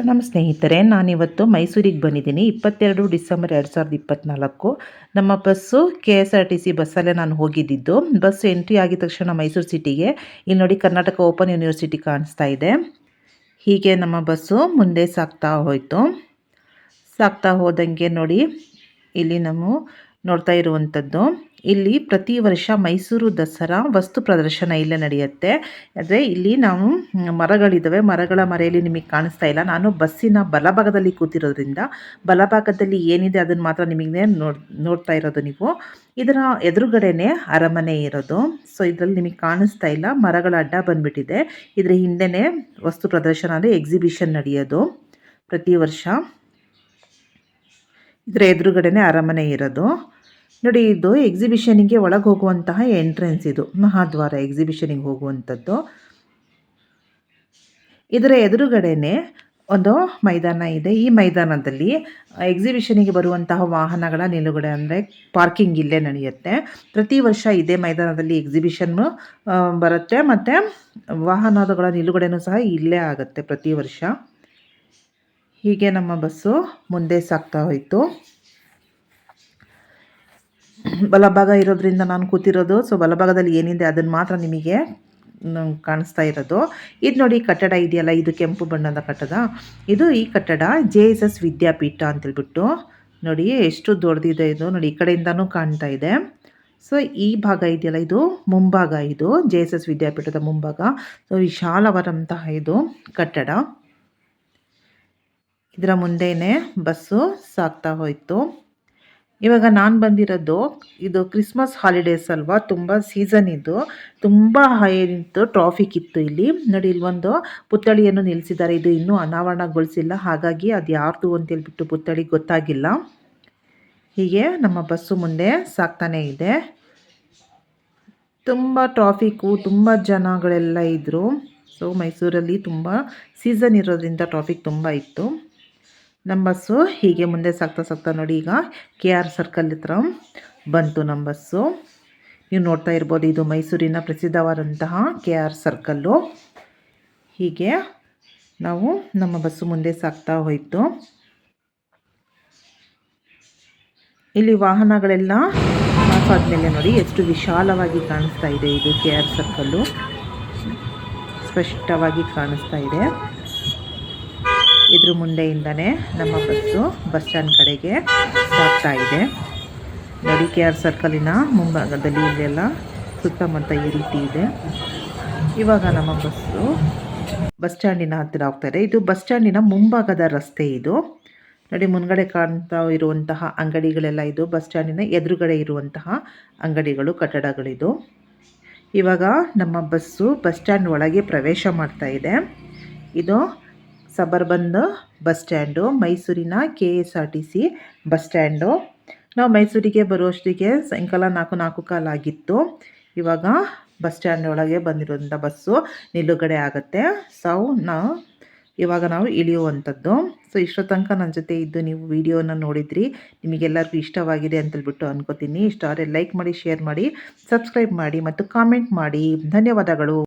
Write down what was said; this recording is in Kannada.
ನಮ್ಮ ಸ್ನೇಹಿತರೆ, ನಾನಿವತ್ತು ಮೈಸೂರಿಗೆ ಬಂದಿದ್ದೀನಿ. 22 ಡಿಸೆಂಬರ್ 2024 ನಮ್ಮ ಬಸ್ಸು KSRTC ಬಸ್ಸಲ್ಲೇ ನಾನು ಹೋಗಿದ್ದಿದ್ದು. ಬಸ್ ಎಂಟ್ರಿ ಆಗಿದ ತಕ್ಷಣ ಮೈಸೂರು ಸಿಟಿಗೆ ಇಲ್ಲಿ ನೋಡಿ ಕರ್ನಾಟಕ ಓಪನ್ ಯೂನಿವರ್ಸಿಟಿ ಕಾಣಿಸ್ತಾ ಇದೆ. ಹೀಗೆ ನಮ್ಮ ಬಸ್ಸು ಮುಂದೆ ಸಾಗ್ತಾ ಹೋಯಿತು. ಸಾಗ್ತಾ ಹೋದಂಗೆ ನೋಡಿ ಇಲ್ಲಿ ನಾವು ನೋಡ್ತಾ ಇರುವಂಥದ್ದು, ಇಲ್ಲಿ ಪ್ರತಿ ವರ್ಷ ಮೈಸೂರು ದಸರಾ ವಸ್ತು ಪ್ರದರ್ಶನ ಇಲ್ಲೇ ನಡೆಯುತ್ತೆ. ಆದರೆ ಇಲ್ಲಿ ನಾವು ಮರಗಳಿದ್ದಾವೆ, ಮರಗಳ ಮರೆಯಲ್ಲಿ ನಿಮಗೆ ಕಾಣಿಸ್ತಾ ಇಲ್ಲ. ನಾನು ಬಸ್ಸಿನ ಬಲಭಾಗದಲ್ಲಿ ಕೂತಿರೋದ್ರಿಂದ ಬಲಭಾಗದಲ್ಲಿ ಏನಿದೆ ಅದನ್ನು ಮಾತ್ರ ನಿಮಗೆ ನೋಡ್ತಾ ಇರೋದು ನೀವು. ಇದರ ಎದುರುಗಡೆನೆ ಅರಮನೆ ಇರೋದು. ಸೊ ಇದರಲ್ಲಿ ನಿಮಗೆ ಕಾಣಿಸ್ತಾ ಇಲ್ಲ, ಮರಗಳ ಅಡ್ಡ ಬಂದ್ಬಿಟ್ಟಿದೆ. ಇದರ ಹಿಂದೆನೇ ವಸ್ತು ಪ್ರದರ್ಶನ ಅಂದರೆ ಎಕ್ಸಿಬಿಷನ್ ನಡೆಯೋದು ಪ್ರತಿ ವರ್ಷ. ಇದರ ಎದುರುಗಡೆನೆ ಅರಮನೆ ಇರೋದು ನೋಡಿ. ಇದು ಎಕ್ಸಿಬಿಷನಿಗೆ ಒಳಗೆ ಹೋಗುವಂತಹ ಎಂಟ್ರೆನ್ಸ್, ಇದು ಮಹಾದ್ವಾರ ಎಕ್ಸಿಬಿಷನಿಗೆ ಹೋಗುವಂಥದ್ದು. ಇದರ ಎದುರುಗಡೆನೆ ಒಂದು ಮೈದಾನ ಇದೆ. ಈ ಮೈದಾನದಲ್ಲಿ ಎಕ್ಸಿಬಿಷನಿಗೆ ಬರುವಂತಹ ವಾಹನಗಳ ನಿಲುಗಡೆ ಅಂದರೆ ಪಾರ್ಕಿಂಗ್ ಇಲ್ಲೇ ನಡೆಯುತ್ತೆ. ಪ್ರತಿ ವರ್ಷ ಇದೇ ಮೈದಾನದಲ್ಲಿ ಎಕ್ಸಿಬಿಷನ್ ಬರುತ್ತೆ ಮತ್ತು ವಾಹನಗಳ ನಿಲುಗಡೆನೂ ಸಹ ಇಲ್ಲೇ ಆಗುತ್ತೆ ಪ್ರತಿ ವರ್ಷ. ಹೀಗೆ ನಮ್ಮ ಬಸ್ಸು ಮುಂದೆ ಸಾಗ್ತಾ ಹೋಯಿತು. ಬಲಭಾಗ ಇರೋದ್ರಿಂದ ನಾನು ಕೂತಿರೋದು, ಸೊ ಬಲಭಾಗದಲ್ಲಿ ಏನಿದೆ ಅದನ್ನು ಮಾತ್ರ ನಿಮಗೆ ಕಾಣಿಸ್ತಾ ಇರೋದು. ಇದು ನೋಡಿ ಕಟ್ಟಡ ಇದೆಯಲ್ಲ, ಇದು ಕೆಂಪು ಬಣ್ಣದ ಕಟ್ಟಡ. ಈ ಕಟ್ಟಡ JSS ವಿದ್ಯಾಪೀಠ ಅಂತೇಳ್ಬಿಟ್ಟು ನೋಡಿ ಎಷ್ಟು ದೊಡ್ಡದಿದೆ ಇದು. ನೋಡಿ ಈ ಕಡೆಯಿಂದನೂ ಕಾಣ್ತಾ ಇದೆ. ಸೊ ಈ ಭಾಗ ಇದೆಯಲ್ಲ, ಇದು ಮುಂಭಾಗ, ಇದು JSS ವಿದ್ಯಾಪೀಠದ ಮುಂಭಾಗ. ಸೊ ವಿಶಾಲವಾದಂತಹ ಇದು ಕಟ್ಟಡ. ಇದರ ಮುಂದೆನೇ ಬಸ್ಸು ಸಾಗ್ತಾ ಹೋಯಿತು. ಇವಾಗ ನಾನು ಬಂದಿರೋದು, ಇದು ಕ್ರಿಸ್ಮಸ್ ಹಾಲಿಡೇಸ್ ಅಲ್ವಾ, ತುಂಬ ಸೀಸನ್ ಇದು, ತುಂಬ ಏನಿತ್ತು ಟ್ರಾಫಿಕ್ ಇತ್ತು ಇಲ್ಲಿ. ನೋಡಿ ಇಲ್ಲೊಂದು ಪುತ್ಥಳಿಯನ್ನು ನಿಲ್ಲಿಸಿದ್ದಾರೆ. ಇದು ಇನ್ನೂ ಅನಾವರಣಗೊಳಿಸಿಲ್ಲ, ಹಾಗಾಗಿ ಅದು ಯಾರ್ದು ಅಂತೇಳ್ಬಿಟ್ಟು ಪುತ್ಥಳಿ ಗೊತ್ತಾಗಿಲ್ಲ. ಹೀಗೆ ನಮ್ಮ ಬಸ್ಸು ಮುಂದೆ ಸಾಗ್ತಾನೇ ಇದೆ. ತುಂಬ ಟ್ರಾಫಿಕ್ಕು, ತುಂಬ ಜನಗಳೆಲ್ಲ ಇದ್ದರು. ಸೊ ಮೈಸೂರಲ್ಲಿ ತುಂಬ ಸೀಸನ್ ಇರೋದ್ರಿಂದ ಟ್ರಾಫಿಕ್ ತುಂಬ ಇತ್ತು. ನಮ್ಮ ಬಸ್ಸು ಹೀಗೆ ಮುಂದೆ ಸಾಗ್ತಾ ನೋಡಿ ಈಗ KR ಸರ್ಕಲ್ ಹತ್ರ ಬಂತು ನಮ್ಮ ಬಸ್ಸು. ನೀವು ನೋಡ್ತಾ ಇರ್ಬೋದು, ಇದು ಮೈಸೂರಿನ ಪ್ರಸಿದ್ಧವಾದಂತಹ KR ಸರ್ಕಲ್ಲು. ಹೀಗೆ ನಾವು ನಮ್ಮ ಬಸ್ಸು ಮುಂದೆ ಸಾಗ್ತಾ ಹೋಯಿತು. ಇಲ್ಲಿ ವಾಹನಗಳೆಲ್ಲ ಪಾಸ್ ಆದಮೇಲೆ ನೋಡಿ ಎಷ್ಟು ವಿಶಾಲವಾಗಿ ಕಾಣಿಸ್ತಾ ಇದೆ. ಇದು KR ಸರ್ಕಲ್ಲು ಸ್ಪಷ್ಟವಾಗಿ ಕಾಣಿಸ್ತಾ ಇದೆ. ಇದ್ರ ಮುಂದೆಯಿಂದನೇ ನಮ್ಮ ಬಸ್ಸು ಬಸ್ ಸ್ಟ್ಯಾಂಡ್ ಕಡೆಗೆ ಸಾಗ್ತಾ ಇದೆ. ನೋಡಿ KR ಸರ್ಕಲಿನ ಮುಂಭಾಗದಲ್ಲಿ ಇಲ್ಲೆಲ್ಲ ಸುತ್ತಮುತ್ತ ಈ ರೀತಿ ಇದೆ. ಇವಾಗ ನಮ್ಮ ಬಸ್ಸು ಬಸ್ ಸ್ಟ್ಯಾಂಡಿನ ಹತ್ತಿರ ಹೋಗ್ತಾರೆ. ಇದು ಬಸ್ ಸ್ಟ್ಯಾಂಡಿನ ಮುಂಭಾಗದ ರಸ್ತೆ. ಇದು ನೋಡಿ ಮುಂದ್ಗಡೆ ಕಾಣ್ತಾ ಇರುವಂತಹ ಅಂಗಡಿಗಳೆಲ್ಲ ಇದು ಬಸ್ ಸ್ಟ್ಯಾಂಡಿನ ಎದುರುಗಡೆ ಇರುವಂತಹ ಅಂಗಡಿಗಳು, ಕಟ್ಟಡಗಳಿದು. ಇವಾಗ ನಮ್ಮ ಬಸ್ಸು ಬಸ್ ಸ್ಟ್ಯಾಂಡ್ ಒಳಗೆ ಪ್ರವೇಶ ಮಾಡ್ತಾ ಇದೆ. ಇದು ಸಬರ್ಬನ್ ಬಸ್ ಸ್ಟ್ಯಾಂಡು, ಮೈಸೂರಿನ KSRTC ಬಸ್ ಸ್ಟ್ಯಾಂಡು. ನಾವು ಮೈಸೂರಿಗೆ ಬರುವಷ್ಟಿಗೆ ಸಾಯಂಕಾಲ 4 ಕಾಲಾಗಿತ್ತು. ಇವಾಗ ಬಸ್ ಸ್ಟ್ಯಾಂಡ್ ಒಳಗೆ ಬಂದಿರೋಂಥ ಬಸ್ಸು ನಿಲುಗಡೆ ಆಗುತ್ತೆ. ಇವಾಗ ನಾವು ಇಳಿಯುವಂಥದ್ದು. ಸೊ ಇಷ್ಟೋ ತನಕ ನನ್ನ ಜೊತೆ ಇದ್ದು ನೀವು ವಿಡಿಯೋನ ನೋಡಿದ್ರಿ. ನಿಮಗೆಲ್ಲರಿಗೂ ಇಷ್ಟವಾಗಿದೆ ಅಂತೇಳ್ಬಿಟ್ಟು ಅನ್ಕೋತೀನಿ. ಇಷ್ಟ ಆದರೆ ಲೈಕ್ ಮಾಡಿ, ಶೇರ್ ಮಾಡಿ, ಸಬ್ಸ್ಕ್ರೈಬ್ ಮಾಡಿ ಮತ್ತು ಕಾಮೆಂಟ್ ಮಾಡಿ. ಧನ್ಯವಾದಗಳು.